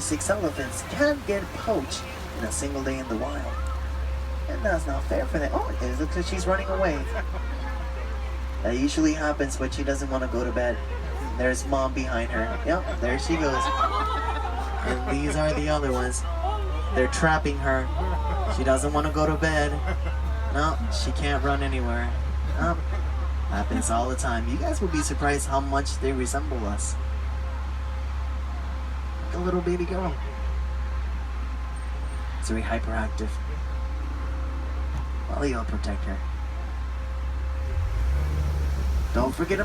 6 elephants can't get poached in a single day in the wild. And that's not fair for them. Oh, it looks like she's running away. That usually happens when she doesn't want to go to bed. There's mom behind her. Yep, there she goes. And these are the other ones. They're trapping her. She doesn't want to go to bed. No, she can't run anywhere. No, happens all the time. You guys will be surprised how much they resemble us. Like a little baby girl. It's very hyperactive. Well, you'll protect her. Don't forget about